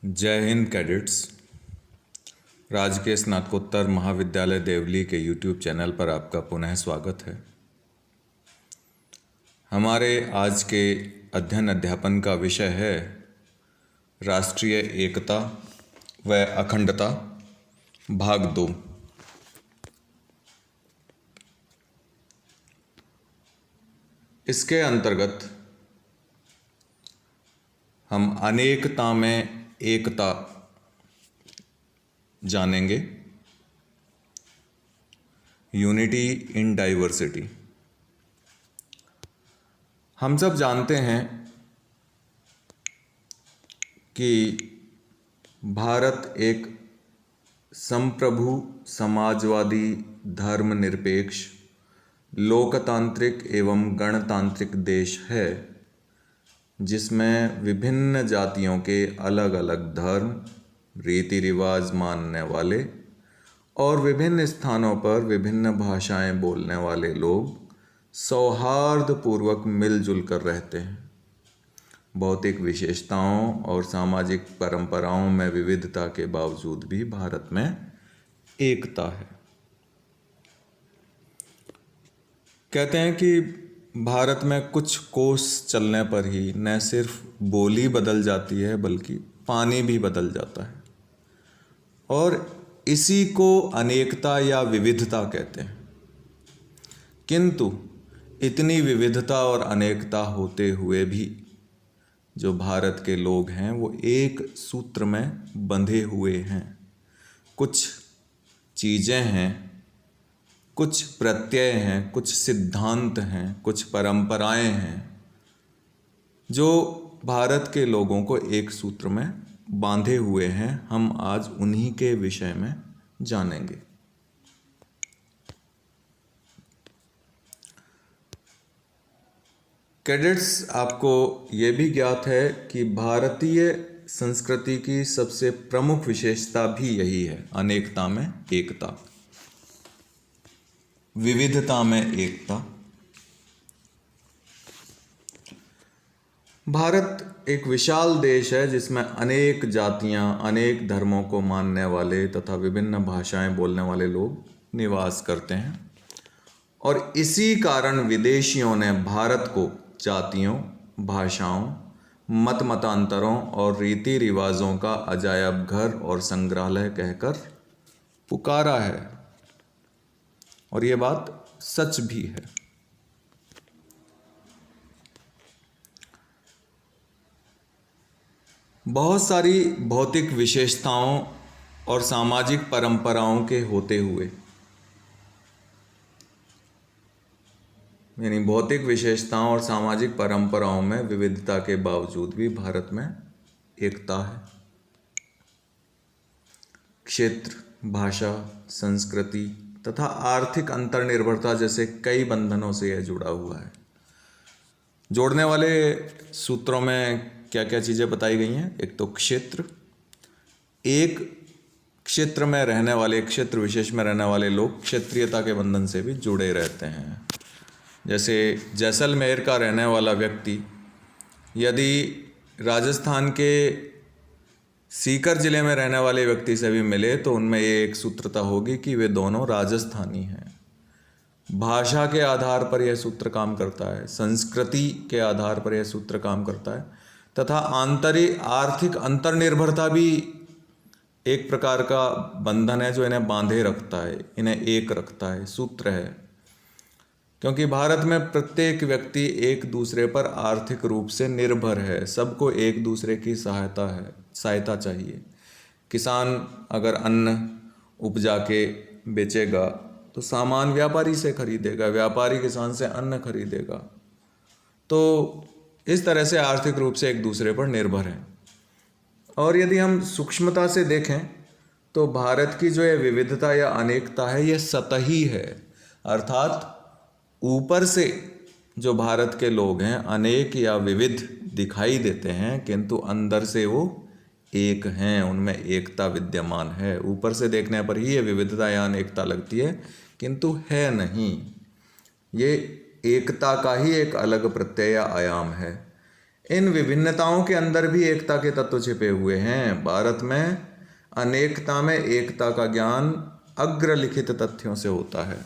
जय हिंद कैडेट्स। राजकीय स्नातकोत्तर महाविद्यालय देवली के यूट्यूब चैनल पर आपका पुनः स्वागत है। हमारे आज के अध्ययन अध्यापन का विषय है राष्ट्रीय एकता व अखंडता भाग 2। इसके अंतर्गत हम अनेकता में एकता जानेंगे, यूनिटी इन डाइवर्सिटी। हम सब जानते हैं कि भारत एक संप्रभु समाजवादी धर्मनिरपेक्ष लोकतांत्रिक एवं गणतांत्रिक देश है, जिसमें विभिन्न जातियों के अलग अलग धर्म रीति रिवाज मानने वाले और विभिन्न स्थानों पर विभिन्न भाषाएं बोलने वाले लोग सौहार्दपूर्वक मिलजुल कर रहते हैं। भौतिक विशेषताओं और सामाजिक परंपराओं में विविधता के बावजूद भी भारत में एकता है। कहते हैं कि भारत में कुछ कोस चलने पर ही न सिर्फ बोली बदल जाती है बल्कि पानी भी बदल जाता है, और इसी को अनेकता या विविधता कहते हैं। किंतु इतनी विविधता और अनेकता होते हुए भी जो भारत के लोग हैं वो एक सूत्र में बंधे हुए हैं। कुछ चीज़ें हैं, कुछ प्रत्यय हैं, कुछ सिद्धांत हैं, कुछ परंपराएं हैं जो भारत के लोगों को एक सूत्र में बांधे हुए हैं। हम आज उन्हीं के विषय में जानेंगे। कैडेट्स, आपको ये भी ज्ञात है कि भारतीय संस्कृति की सबसे प्रमुख विशेषता भी यही है, अनेकता में एकता, विविधता में एकता। भारत एक विशाल देश है जिसमें अनेक जातियां, अनेक धर्मों को मानने वाले तथा विभिन्न भाषाएं बोलने वाले लोग निवास करते हैं, और इसी कारण विदेशियों ने भारत को जातियों, भाषाओं, मत मतांतरों और रीति रिवाजों का अजायब घर और संग्रहालय कहकर पुकारा है, और ये बात सच भी है। बहुत सारी भौतिक विशेषताओं और सामाजिक परंपराओं के होते हुए, यानी भौतिक विशेषताओं और सामाजिक परंपराओं में विविधता के बावजूद भी भारत में एकता है। क्षेत्र, भाषा, संस्कृति तथा आर्थिक अंतर्निर्भरता जैसे कई बंधनों से यह जुड़ा हुआ है। जोड़ने वाले सूत्रों में क्या क्या चीज़ें बताई गई हैं? एक तो क्षेत्र, एक क्षेत्र में रहने वाले, क्षेत्र विशेष में रहने वाले लोग क्षेत्रीयता के बंधन से भी जुड़े रहते हैं। जैसे जैसलमेर का रहने वाला व्यक्ति यदि राजस्थान के सीकर जिले में रहने वाले व्यक्ति से भी मिले तो उनमें ये एक सूत्रता होगी कि वे दोनों राजस्थानी हैं। भाषा के आधार पर यह सूत्र काम करता है, संस्कृति के आधार पर यह सूत्र काम करता है, तथा आंतरिक आर्थिक अंतर्निर्भरता भी एक प्रकार का बंधन है जो इन्हें बांधे रखता है, इन्हें एक रखता है, सूत्र है। क्योंकि भारत में प्रत्येक व्यक्ति एक दूसरे पर आर्थिक रूप से निर्भर है, सबको एक दूसरे की सहायता चाहिए। किसान अगर अन्न उपजा के बेचेगा तो सामान व्यापारी से खरीदेगा, व्यापारी किसान से अन्न खरीदेगा। तो इस तरह से आर्थिक रूप से एक दूसरे पर निर्भर है। और यदि हम सूक्ष्मता से देखें तो भारत की जो ये विविधता या अनेकता है यह सतही है, अर्थात ऊपर से जो भारत के लोग हैं अनेक या विविध दिखाई देते हैं, किंतु अंदर से वो एक हैं, उनमें एकता विद्यमान है। ऊपर से देखने पर ही ये विविधता या अनेकता लगती है, किंतु है नहीं। ये एकता का ही एक अलग प्रत्यय या आयाम है। इन विभिन्नताओं के अंदर भी एकता के तत्व छिपे हुए हैं। भारत में अनेकता में एकता का ज्ञान अग्रलिखित तथ्यों से होता है।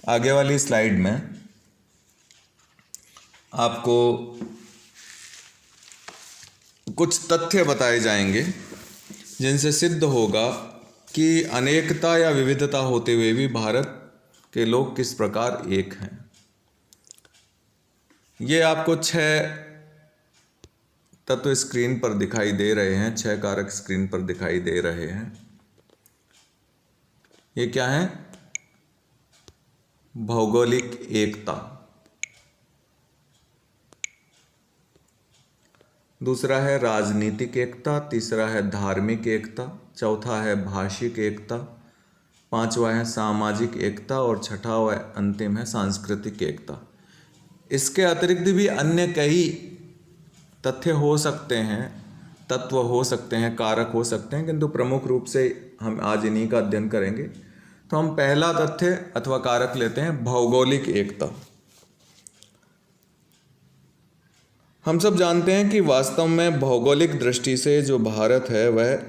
आगे वाली स्लाइड में आपको कुछ तथ्य बताए जाएंगे जिनसे सिद्ध होगा कि अनेकता या विविधता होते हुए भी भारत के लोग किस प्रकार एक हैं। ये आपको 6 तत्व स्क्रीन पर दिखाई दे रहे हैं, 6 कारक स्क्रीन पर दिखाई दे रहे हैं। ये क्या है? भौगोलिक एकता, दूसरा है राजनीतिक एकता, तीसरा है धार्मिक एकता, चौथा है भाषिक एकता, पांचवा है सामाजिक एकता और छठा व अंतिम है सांस्कृतिक एकता। इसके अतिरिक्त भी अन्य कई तथ्य हो सकते हैं, तत्व हो सकते हैं, कारक हो सकते हैं, किंतु प्रमुख रूप से हम आज इन्हीं का अध्ययन करेंगे। तो हम पहला तथ्य अथवा कारक लेते हैं भौगोलिक एकता। हम सब जानते हैं कि वास्तव में भौगोलिक दृष्टि से जो भारत है वह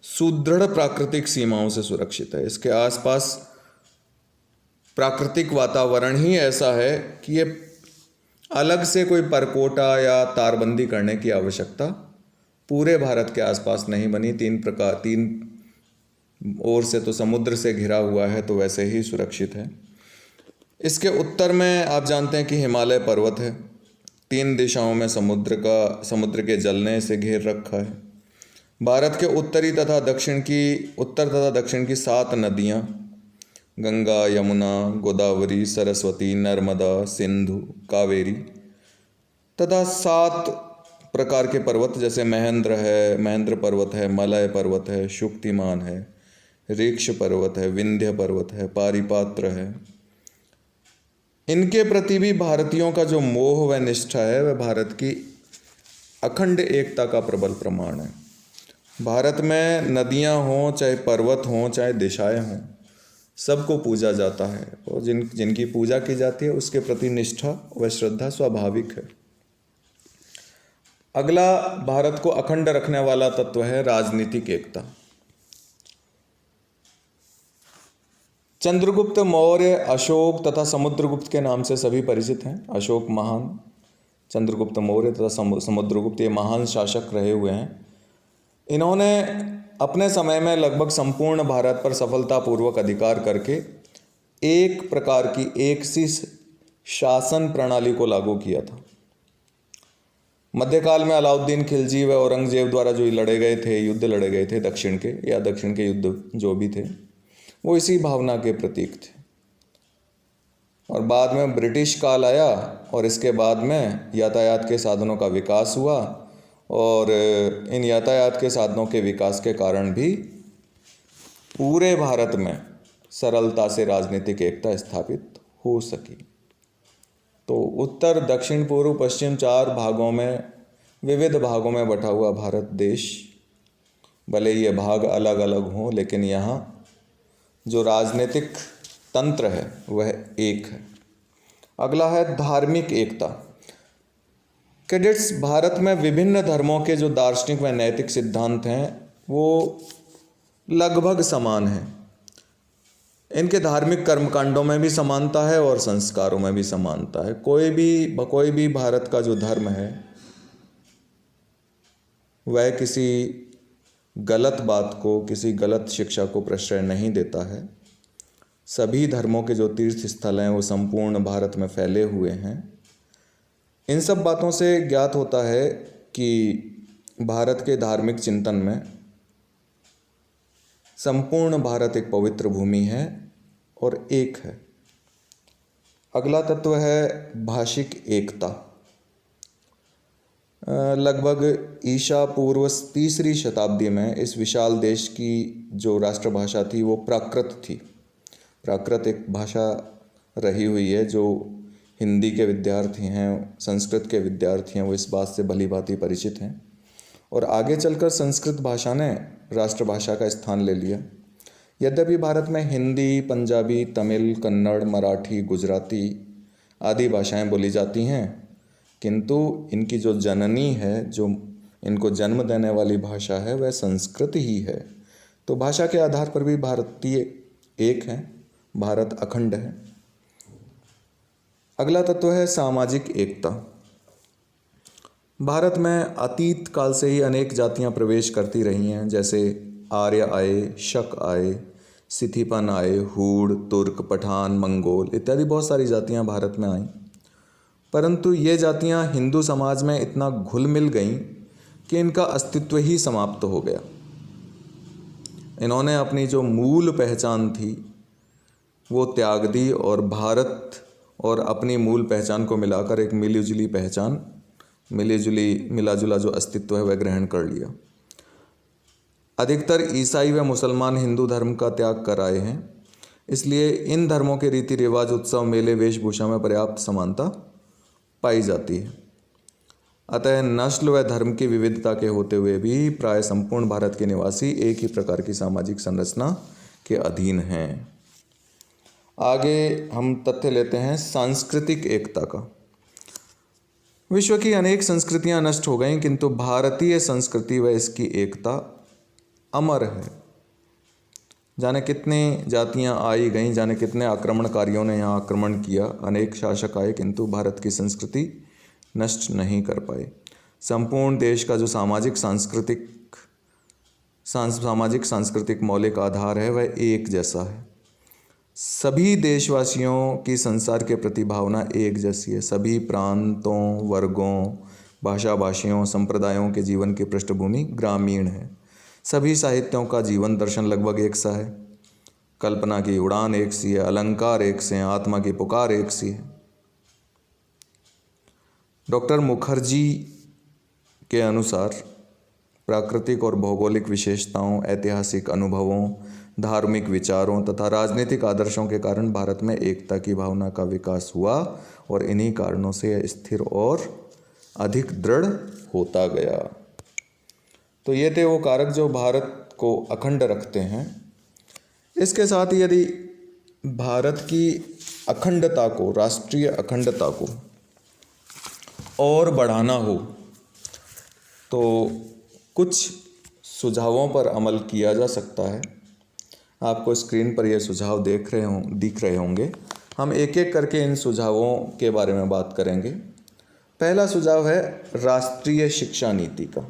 सुदृढ़ प्राकृतिक सीमाओं से सुरक्षित है। इसके आसपास प्राकृतिक वातावरण ही ऐसा है कि ये अलग से कोई परकोटा या तारबंदी करने की आवश्यकता पूरे भारत के आसपास नहीं बनी। तीन ओर से तो समुद्र से घिरा हुआ है, तो वैसे ही सुरक्षित है। इसके उत्तर में आप जानते हैं कि हिमालय पर्वत है। 3 दिशाओं में समुद्र के जलने से घेर रखा है। भारत के उत्तर तथा दक्षिण की 7 नदियाँ गंगा, यमुना, गोदावरी, सरस्वती, नर्मदा, सिंधु, कावेरी तथा 7 प्रकार के पर्वत जैसे महेंद्र पर्वत है, मलय पर्वत है, शुक्तिमान है, ऋक्ष पर्वत है, विंध्य पर्वत है, पारिपात्र है। इनके प्रति भी भारतीयों का जो मोह व निष्ठा है वह भारत की अखंड एकता का प्रबल प्रमाण है। भारत में नदियाँ हों, चाहे पर्वत हों, चाहे दिशाएं हों, सबको पूजा जाता है और जिनकी पूजा की जाती है उसके प्रति निष्ठा व श्रद्धा स्वाभाविक है। अगला भारत को अखंड रखने वाला तत्व है राजनीतिक एकता। चंद्रगुप्त मौर्य, अशोक तथा समुद्रगुप्त के नाम से सभी परिचित हैं। अशोक महान, चंद्रगुप्त मौर्य तथा समुद्रगुप्त ये महान शासक रहे हुए हैं। इन्होंने अपने समय में लगभग संपूर्ण भारत पर सफलतापूर्वक अधिकार करके एक प्रकार की एक सी शासन प्रणाली को लागू किया था। मध्यकाल में अलाउद्दीन खिलजी व औरंगजेब द्वारा जो युद्ध लड़े गए थे दक्षिण के युद्ध जो भी थे वो इसी भावना के प्रतीक थे। और बाद में ब्रिटिश काल आया और इसके बाद में यातायात के साधनों का विकास हुआ और इन यातायात के साधनों के विकास के कारण भी पूरे भारत में सरलता से राजनीतिक एकता स्थापित हो सकी। तो उत्तर, दक्षिण, पूर्व, पश्चिम 4 भागों में, विविध भागों में बटा हुआ भारत देश, भले ये भाग अलग अलग हों, लेकिन यहाँ जो राजनीतिक तंत्र है वह एक है। अगला है धार्मिक एकता। कैडेट्स, भारत में विभिन्न धर्मों के जो दार्शनिक व नैतिक सिद्धांत हैं वो लगभग समान हैं। इनके धार्मिक कर्मकांडों में भी समानता है और संस्कारों में भी समानता है। कोई भी भारत का जो धर्म है वह किसी गलत बात को, किसी गलत शिक्षा को प्रश्रय नहीं देता है। सभी धर्मों के जो तीर्थ स्थल हैं वो संपूर्ण भारत में फैले हुए हैं। इन सब बातों से ज्ञात होता है कि भारत के धार्मिक चिंतन में संपूर्ण भारत एक पवित्र भूमि है और एक है। अगला तत्व है भाषिक एकता। लगभग ईसा पूर्व 3री शताब्दी में इस विशाल देश की जो राष्ट्रभाषा थी वो प्राकृत थी। प्राकृत एक भाषा रही हुई है। जो हिंदी के विद्यार्थी हैं, संस्कृत के विद्यार्थी हैं, वो इस बात से भली भांति परिचित हैं। और आगे चलकर संस्कृत भाषा ने राष्ट्रभाषा का स्थान ले लिया। यद्यपि भारत में हिंदी, पंजाबी, तमिल, कन्नड़, मराठी, गुजराती आदि भाषाएं बोली जाती हैं, किंतु इनकी जो जननी है, जो इनको जन्म देने वाली भाषा है, वह संस्कृत ही है। तो भाषा के आधार पर भी भारतीय एक हैं, भारत अखंड है। अगला तत्व है सामाजिक एकता। भारत में अतीत काल से ही अनेक जातियां प्रवेश करती रही हैं, जैसे आर्य आए, शक आए, सिथिपन आए, हूण, तुर्क, पठान, मंगोल इत्यादि बहुत सारी जातियां भारत में आईं। परंतु ये जातियां हिंदू समाज में इतना घुल मिल गईं कि इनका अस्तित्व ही समाप्त हो गया। इन्होंने अपनी जो मूल पहचान थी वो त्याग दी और भारत और अपनी मूल पहचान को मिलाकर एक मिलीजुली पहचान, मिला जुला जो अस्तित्व है वह ग्रहण कर लिया। अधिकतर ईसाई व मुसलमान हिंदू धर्म का त्याग कर आए हैं, इसलिए इन धर्मों के रीति रिवाज, उत्सव, मेले, वेशभूषा में पर्याप्त समानता पाई जाती है। अतः नस्ल व धर्म की विविधता के होते हुए भी प्राय संपूर्ण भारत के निवासी एक ही प्रकार की सामाजिक संरचना के अधीन हैं। आगे हम तथ्य लेते हैं सांस्कृतिक एकता का। विश्व की अनेक संस्कृतियां नष्ट हो गईं, किंतु भारतीय संस्कृति व इसकी एकता अमर है। जाने कितनी जातियां आई गईं, जाने कितने आक्रमणकारियों ने यहाँ आक्रमण किया, अनेक शासक आए, किंतु भारत की संस्कृति नष्ट नहीं कर पाए। संपूर्ण देश का जो सामाजिक सांस्कृतिक मौलिक आधार है वह एक जैसा है। सभी देशवासियों की संसार के प्रति भावना एक जैसी है। सभी प्रांतों, वर्गों, भाषा भाषियों, संप्रदायों के जीवन की पृष्ठभूमि ग्रामीण है। सभी साहित्यों का जीवन दर्शन लगभग एक सा है। कल्पना की उड़ान एक सी है, अलंकार एक से हैं, आत्मा की पुकार एक सी है। डॉक्टर मुखर्जी के अनुसार प्राकृतिक और भौगोलिक विशेषताओं, ऐतिहासिक अनुभवों, धार्मिक विचारों तथा राजनीतिक आदर्शों के कारण भारत में एकता की भावना का विकास हुआ और इन्हीं कारणों से यह स्थिर और अधिक दृढ़ होता गया। तो ये थे वो कारक जो भारत को अखंड रखते हैं। इसके साथ ही यदि भारत की अखंडता को, राष्ट्रीय अखंडता को और बढ़ाना हो तो कुछ सुझावों पर अमल किया जा सकता है। आपको स्क्रीन पर ये सुझाव दिख रहे होंगे। हम एक एक करके इन सुझावों के बारे में बात करेंगे। पहला सुझाव है राष्ट्रीय शिक्षा नीति का।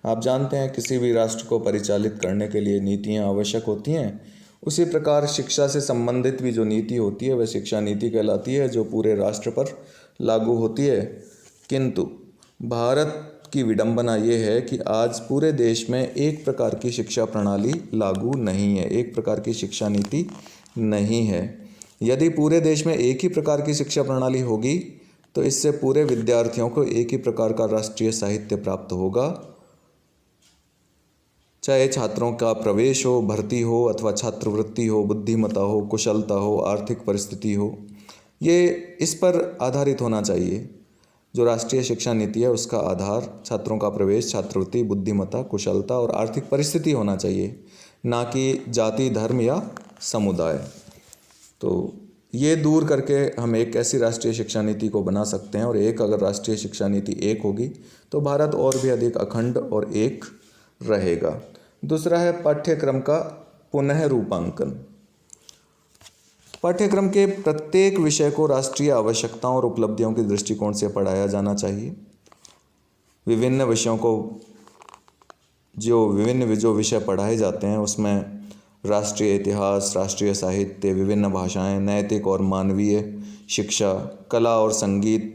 आप जानते हैं किसी भी राष्ट्र को परिचालित करने के लिए नीतियाँ आवश्यक होती हैं। उसी प्रकार शिक्षा से संबंधित भी जो नीति होती है वह शिक्षा नीति कहलाती है, जो पूरे राष्ट्र पर लागू होती है। किंतु भारत की विडंबना ये है कि आज पूरे देश में एक प्रकार की शिक्षा प्रणाली लागू नहीं है, एक प्रकार की शिक्षा नीति नहीं है। यदि पूरे देश में एक ही प्रकार की शिक्षा प्रणाली होगी तो इससे पूरे विद्यार्थियों को एक ही प्रकार का राष्ट्रीय साहित्य प्राप्त होगा। चाहे छात्रों का प्रवेश हो, भर्ती हो अथवा छात्रवृत्ति हो, बुद्धिमत्ता हो, कुशलता हो, आर्थिक परिस्थिति हो, ये इस पर आधारित होना चाहिए। जो राष्ट्रीय शिक्षा नीति है उसका आधार छात्रों का प्रवेश, छात्रवृत्ति, बुद्धिमत्ता, कुशलता और आर्थिक परिस्थिति होना चाहिए, ना कि जाति, धर्म या समुदाय। तो ये दूर करके हम एक ऐसी राष्ट्रीय शिक्षा नीति को बना सकते हैं, और एक अगर राष्ट्रीय शिक्षा नीति एक होगी तो भारत और भी अधिक अखंड और एक रहेगा। दूसरा है पाठ्यक्रम का पुनः रूपांकन। पाठ्यक्रम के प्रत्येक विषय को राष्ट्रीय आवश्यकताओं और उपलब्धियों के दृष्टिकोण से पढ़ाया जाना चाहिए। विभिन्न विषयों को जो विषय पढ़ाए जाते हैं उसमें राष्ट्रीय इतिहास, राष्ट्रीय साहित्य, विभिन्न भाषाएं, नैतिक और मानवीय शिक्षा, कला और संगीत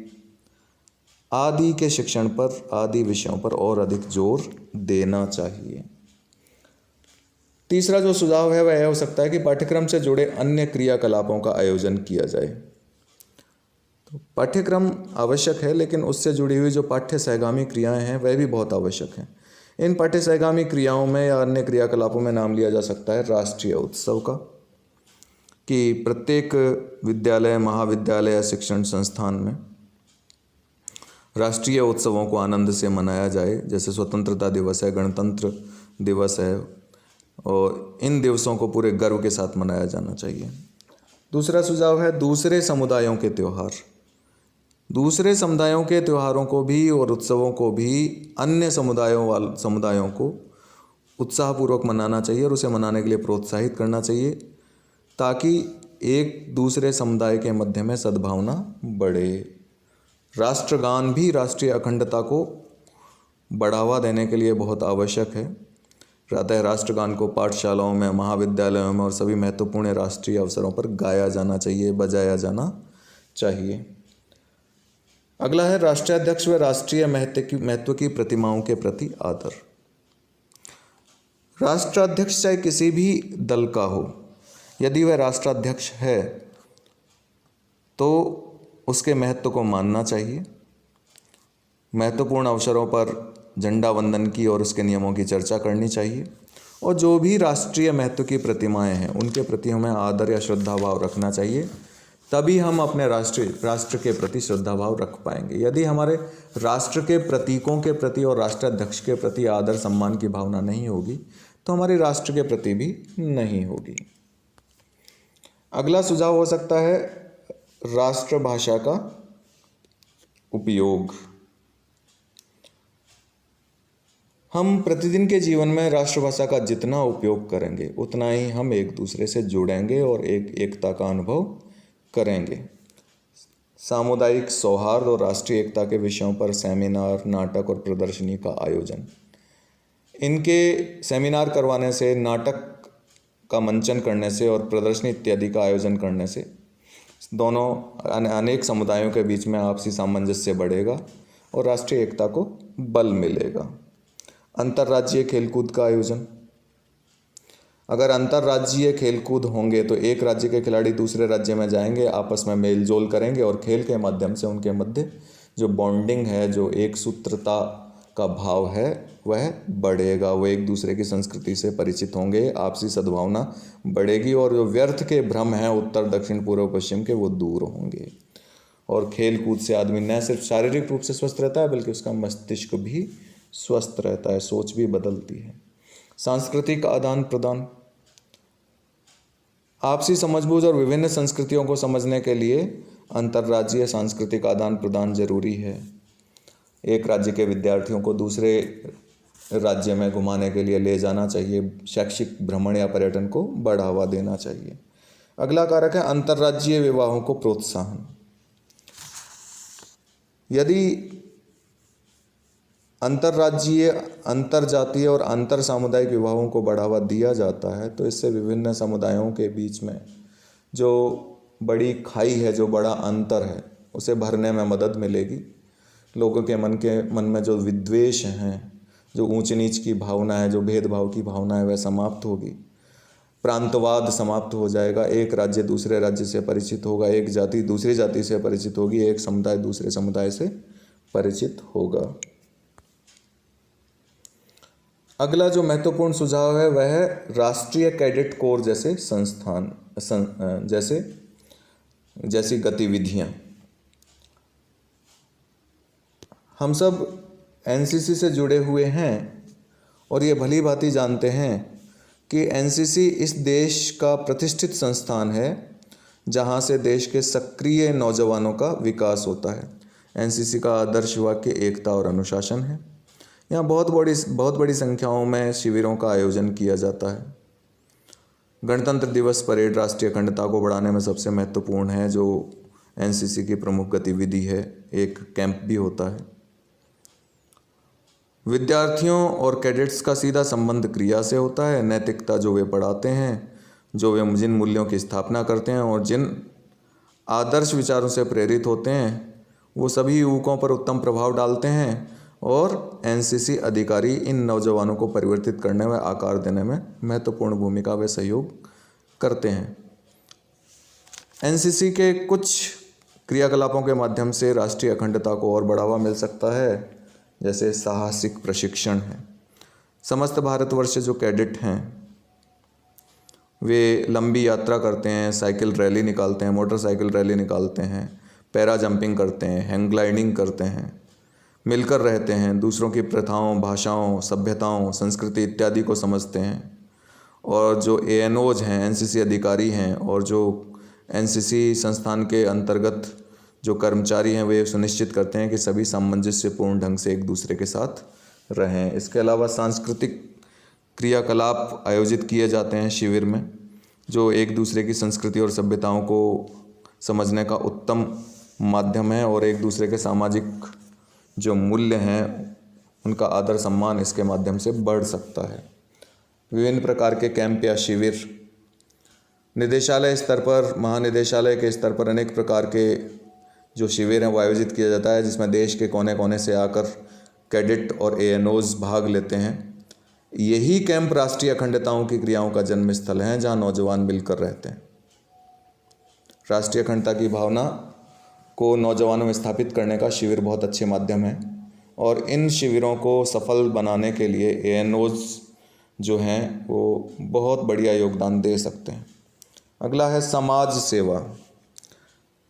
आदि के शिक्षण पर, आदि विषयों पर और अधिक जोर देना चाहिए। तीसरा जो सुझाव है वह हो सकता है कि पाठ्यक्रम से जुड़े अन्य क्रियाकलापों का आयोजन किया जाए। तो पाठ्यक्रम आवश्यक है, लेकिन उससे जुड़ी हुई जो पाठ्य सहगामी क्रियाएं हैं वह भी बहुत आवश्यक हैं। इन पाठ्य सहगामी क्रियाओं में या अन्य क्रियाकलापों में नाम लिया जा सकता है राष्ट्रीय उत्सव का, कि प्रत्येक विद्यालय, महाविद्यालय या शिक्षण संस्थान में राष्ट्रीय उत्सवों को आनंद से मनाया जाए। जैसे स्वतंत्रता दिवस है, गणतंत्र दिवस है, और इन दिवसों को पूरे गर्व के साथ मनाया जाना चाहिए। दूसरा सुझाव है दूसरे समुदायों के त्यौहार। दूसरे समुदायों के त्योहारों को भी और उत्सवों को भी अन्य समुदायों को उत्साहपूर्वक मनाना चाहिए और उसे मनाने के लिए प्रोत्साहित करना चाहिए, ताकि एक दूसरे समुदाय के मध्य में सद्भावना बढ़े। राष्ट्रगान भी राष्ट्रीय अखंडता को बढ़ावा देने के लिए बहुत आवश्यक है। प्रातः राष्ट्रगान को पाठशालाओं में, महाविद्यालयों में और सभी महत्वपूर्ण राष्ट्रीय अवसरों पर गाया जाना चाहिए, बजाया जाना चाहिए। अगला है राष्ट्राध्यक्ष व राष्ट्रीय महत्व की प्रतिमाओं के प्रति आदर। राष्ट्राध्यक्ष चाहे किसी भी दल का हो, यदि वह राष्ट्राध्यक्ष है तो उसके महत्व को मानना चाहिए। महत्वपूर्ण अवसरों पर झंडा वंदन की और उसके नियमों की चर्चा करनी चाहिए, और जो भी राष्ट्रीय महत्व की प्रतिमाएं हैं उनके प्रति हमें आदर या श्रद्धा भाव रखना चाहिए, तभी हम अपने राष्ट्र के प्रति श्रद्धा भाव रख पाएंगे। यदि हमारे राष्ट्र के प्रतीकों के प्रति और राष्ट्राध्यक्ष के प्रति आदर सम्मान की भावना नहीं होगी तो हमारे राष्ट्र के प्रति भी नहीं होगी। अगला सुझाव हो सकता है राष्ट्रभाषा का उपयोग। हम प्रतिदिन के जीवन में राष्ट्रभाषा का जितना उपयोग करेंगे उतना ही हम एक दूसरे से जुड़ेंगे और एकता का अनुभव करेंगे। सामुदायिक सौहार्द और राष्ट्रीय एकता के विषयों पर सेमिनार, नाटक और प्रदर्शनी का आयोजन। इनके सेमिनार करवाने से, नाटक का मंचन करने से और प्रदर्शनी इत्यादि का आयोजन करने से दोनों अनेक समुदायों के बीच में आपसी सामंजस्य बढ़ेगा और राष्ट्रीय एकता को बल मिलेगा। अंतर्राज्यीय खेलकूद का आयोजन। अगर अंतर्राज्यीय खेलकूद होंगे तो एक राज्य के खिलाड़ी दूसरे राज्य में जाएंगे, आपस में मेल जोल करेंगे और खेल के माध्यम से उनके मध्य जो बॉन्डिंग है, जो एक सूत्रता का भाव है वह बढ़ेगा। वो एक दूसरे की संस्कृति से परिचित होंगे, आपसी सद्भावना बढ़ेगी और जो व्यर्थ के भ्रम हैं उत्तर दक्षिण पूर्व पश्चिम के, वो दूर होंगे। और खेल कूद से आदमी न सिर्फ शारीरिक रूप से स्वस्थ रहता है बल्कि उसका मस्तिष्क भी स्वस्थ रहता है, सोच भी बदलती है। सांस्कृतिक आदान प्रदान। आपसी समझबूझ और विभिन्न संस्कृतियों को समझने के लिए अंतर्राज्यीय सांस्कृतिक आदान प्रदान जरूरी है। एक राज्य के विद्यार्थियों को दूसरे राज्य में घुमाने के लिए ले जाना चाहिए, शैक्षिक भ्रमण या पर्यटन को बढ़ावा देना चाहिए। अगला कारक है अंतर्राज्यीय विवाहों को प्रोत्साहन। यदि अंतर्राज्यीय, अंतरजातीय और अंतर सामुदायिक विवाहों को बढ़ावा दिया जाता है तो इससे विभिन्न समुदायों के बीच में जो बड़ी खाई है, जो बड़ा अंतर है, उसे भरने में मदद मिलेगी। लोगों के मन में जो विद्वेष हैं, जो ऊंच नीच की भावना है, जो भेदभाव की भावना है, वह समाप्त होगी। प्रांतवाद समाप्त हो जाएगा। एक राज्य दूसरे राज्य से परिचित होगा, एक जाति दूसरी जाति से परिचित होगी, एक समुदाय दूसरे समुदाय से परिचित होगा। अगला जो महत्वपूर्ण सुझाव है वह है राष्ट्रीय कैडेट कोर जैसे जैसी गतिविधियां। हम सब एनसीसी से जुड़े हुए हैं और ये भली भांति जानते हैं कि एनसीसी इस देश का प्रतिष्ठित संस्थान है जहां से देश के सक्रिय नौजवानों का विकास होता है। एनसीसी का आदर्श वाक्य एकता और अनुशासन है। यहाँ बहुत बड़ी संख्याओं में शिविरों का आयोजन किया जाता है। गणतंत्र दिवस परेड राष्ट्रीय अखंडता को बढ़ाने में सबसे महत्वपूर्ण है, जो एनसीसी की प्रमुख गतिविधि है। एक कैंप भी होता है। विद्यार्थियों और कैडेट्स का सीधा संबंध क्रिया से होता है। नैतिकता जो वे पढ़ाते हैं, जो वे जिन मूल्यों की स्थापना करते हैं और जिन आदर्श विचारों से प्रेरित होते हैं, वो सभी युवकों पर उत्तम प्रभाव डालते हैं और एनसीसी अधिकारी इन नौजवानों को परिवर्तित करने व आकार देने में महत्वपूर्ण भूमिका व सहयोग करते हैं। एनसीसी के कुछ क्रियाकलापों के माध्यम से राष्ट्रीय अखंडता को और बढ़ावा मिल सकता है, जैसे साहसिक प्रशिक्षण है। समस्त भारतवर्ष से जो कैडेट हैं वे लंबी यात्रा करते हैं, साइकिल रैली निकालते हैं, मोटरसाइकिल रैली निकालते हैं, पैरा जंपिंग करते हैं, हैंग ग्लाइडिंग करते हैं, मिलकर रहते हैं, दूसरों की प्रथाओं, भाषाओं, सभ्यताओं, संस्कृति इत्यादि को समझते हैं। और जो एएनओज हैं, एनसीसी अधिकारी हैं और जो एनसीसी संस्थान के अंतर्गत जो कर्मचारी हैं वे सुनिश्चित करते हैं कि सभी सामंजस्यपूर्ण ढंग से एक दूसरे के साथ रहें। इसके अलावा सांस्कृतिक क्रियाकलाप आयोजित किए जाते हैं शिविर में, जो एक दूसरे की संस्कृति और सभ्यताओं को समझने का उत्तम माध्यम है और एक दूसरे के सामाजिक जो मूल्य हैं उनका आदर सम्मान इसके माध्यम से बढ़ सकता है। विभिन्न प्रकार के कैंप या शिविर निदेशालय स्तर पर, महानिदेशालय के स्तर पर अनेक प्रकार के जो शिविर हैं वो आयोजित किया जाता है, जिसमें देश के कोने कोने से आकर कैडेट और एएनओज भाग लेते हैं। यही कैंप राष्ट्रीय अखंडताओं की क्रियाओं का जन्म स्थल है, जहां नौजवान मिलकर रहते हैं। राष्ट्रीय अखंडता की भावना को नौजवानों में स्थापित करने का शिविर बहुत अच्छे माध्यम है और इन शिविरों को सफल बनाने के लिए एएनओज जो हैं वो बहुत बढ़िया योगदान दे सकते हैं। अगला है समाज सेवा।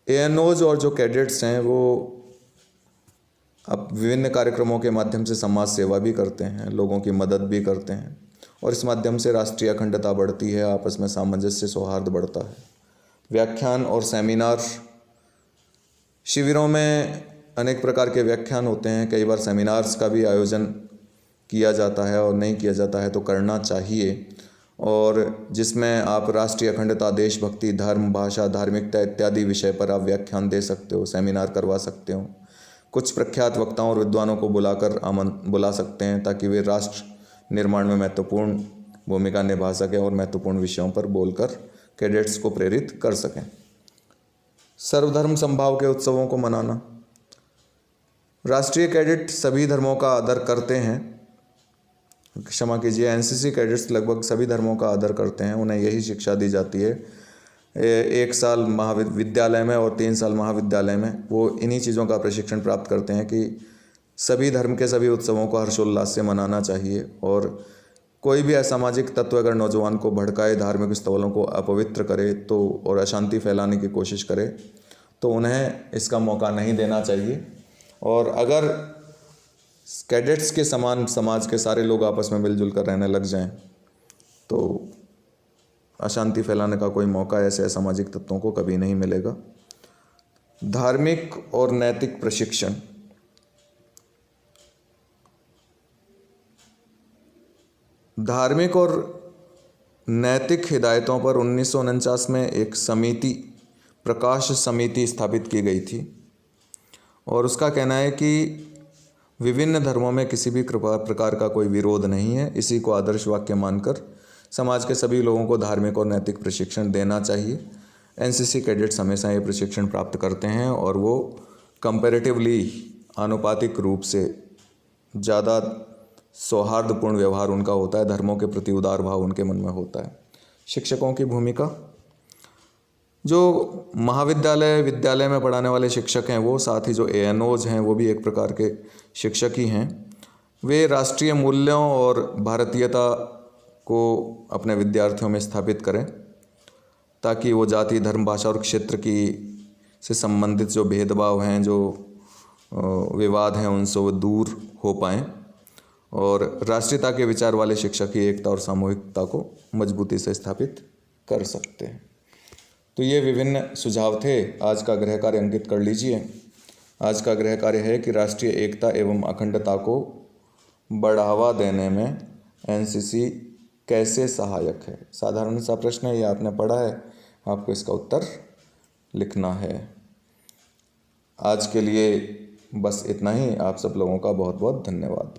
एएनओज और जो कैडेट्स हैं वो अब विभिन्न कार्यक्रमों के माध्यम से समाज सेवा भी करते हैं, लोगों की मदद भी करते हैं और इस माध्यम से राष्ट्रीय अखंडता बढ़ती है, आपस में सामंजस्य सौहार्द बढ़ता है। व्याख्यान और सेमिनार, शिविरों में अनेक प्रकार के व्याख्यान होते हैं, कई बार सेमिनार्स का भी आयोजन किया जाता है और नहीं किया जाता है तो करना चाहिए, और जिसमें आप राष्ट्रीय अखंडता, देशभक्ति, धर्म, भाषा, धार्मिकता इत्यादि विषय पर आप व्याख्यान दे सकते हो, सेमिनार करवा सकते हो। कुछ प्रख्यात वक्ताओं और विद्वानों को बुला सकते हैं ताकि वे राष्ट्र निर्माण में महत्वपूर्ण भूमिका निभा सकें और महत्वपूर्ण विषयों पर बोलकर कैडेट्स को प्रेरित कर सकें। सर्वधर्म समभाव के उत्सवों को मनाना। राष्ट्रीय कैडेट सभी धर्मों का आदर करते हैं, क्षमा कीजिए, एनसीसी कैडेट्स लगभग सभी धर्मों का आदर करते हैं। उन्हें यही शिक्षा दी जाती है 1 साल महाविद्यालय में और 3 साल महाविद्यालय में। वो इन्हीं चीज़ों का प्रशिक्षण प्राप्त करते हैं कि सभी धर्म के सभी उत्सवों को हर्षोल्लास से मनाना चाहिए और कोई भी असामाजिक तत्व अगर नौजवान को भड़काए, धार्मिक स्थलों को अपवित्र करे तो और अशांति फैलाने की कोशिश करे तो उन्हें इसका मौका नहीं देना चाहिए। और अगर कैडेट्स के समान समाज के सारे लोग आपस में मिलजुल कर रहने लग जाएं तो अशांति फैलाने का कोई मौका ऐसे असामाजिक तत्वों को कभी नहीं मिलेगा। धार्मिक और नैतिक प्रशिक्षण। धार्मिक और नैतिक हिदायतों पर 1949 में एक समिति, प्रकाश समिति स्थापित की गई थी और उसका कहना है कि विभिन्न धर्मों में किसी भी प्रकार का कोई विरोध नहीं है। इसी को आदर्श वाक्य मानकर समाज के सभी लोगों को धार्मिक और नैतिक प्रशिक्षण देना चाहिए। एनसीसी कैडेट्स हमेशा ये प्रशिक्षण प्राप्त करते हैं और वो कंपैरेटिवली, आनुपातिक रूप से ज़्यादा सौहार्दपूर्ण व्यवहार उनका होता है, धर्मों के प्रति उदार भाव उनके मन में होता है। शिक्षकों की भूमिका। जो महाविद्यालय, विद्यालय में पढ़ाने वाले शिक्षक हैं वो, साथ ही जो एएनओज हैं वो भी एक प्रकार के शिक्षक ही हैं। वे राष्ट्रीय मूल्यों और भारतीयता को अपने विद्यार्थियों में स्थापित करें ताकि वो जाति, धर्म, भाषा और क्षेत्र की से संबंधित जो भेदभाव हैं, जो विवाद हैं, उनसे वो दूर हो पाएँ और राष्ट्रीयता के विचार वाले शिक्षक ही एकता और सामूहिकता को मजबूती से स्थापित कर सकते हैं। तो ये विभिन्न सुझाव थे। आज का गृह कार्य अंकित कर लीजिए। आज का गृह कार्य है कि राष्ट्रीय एकता एवं अखंडता को बढ़ावा देने में एनसीसी कैसे सहायक है। साधारण सा प्रश्न है, ये आपने पढ़ा है, आपको इसका उत्तर लिखना है। आज के लिए बस इतना ही। आप सब लोगों का बहुत बहुत धन्यवाद।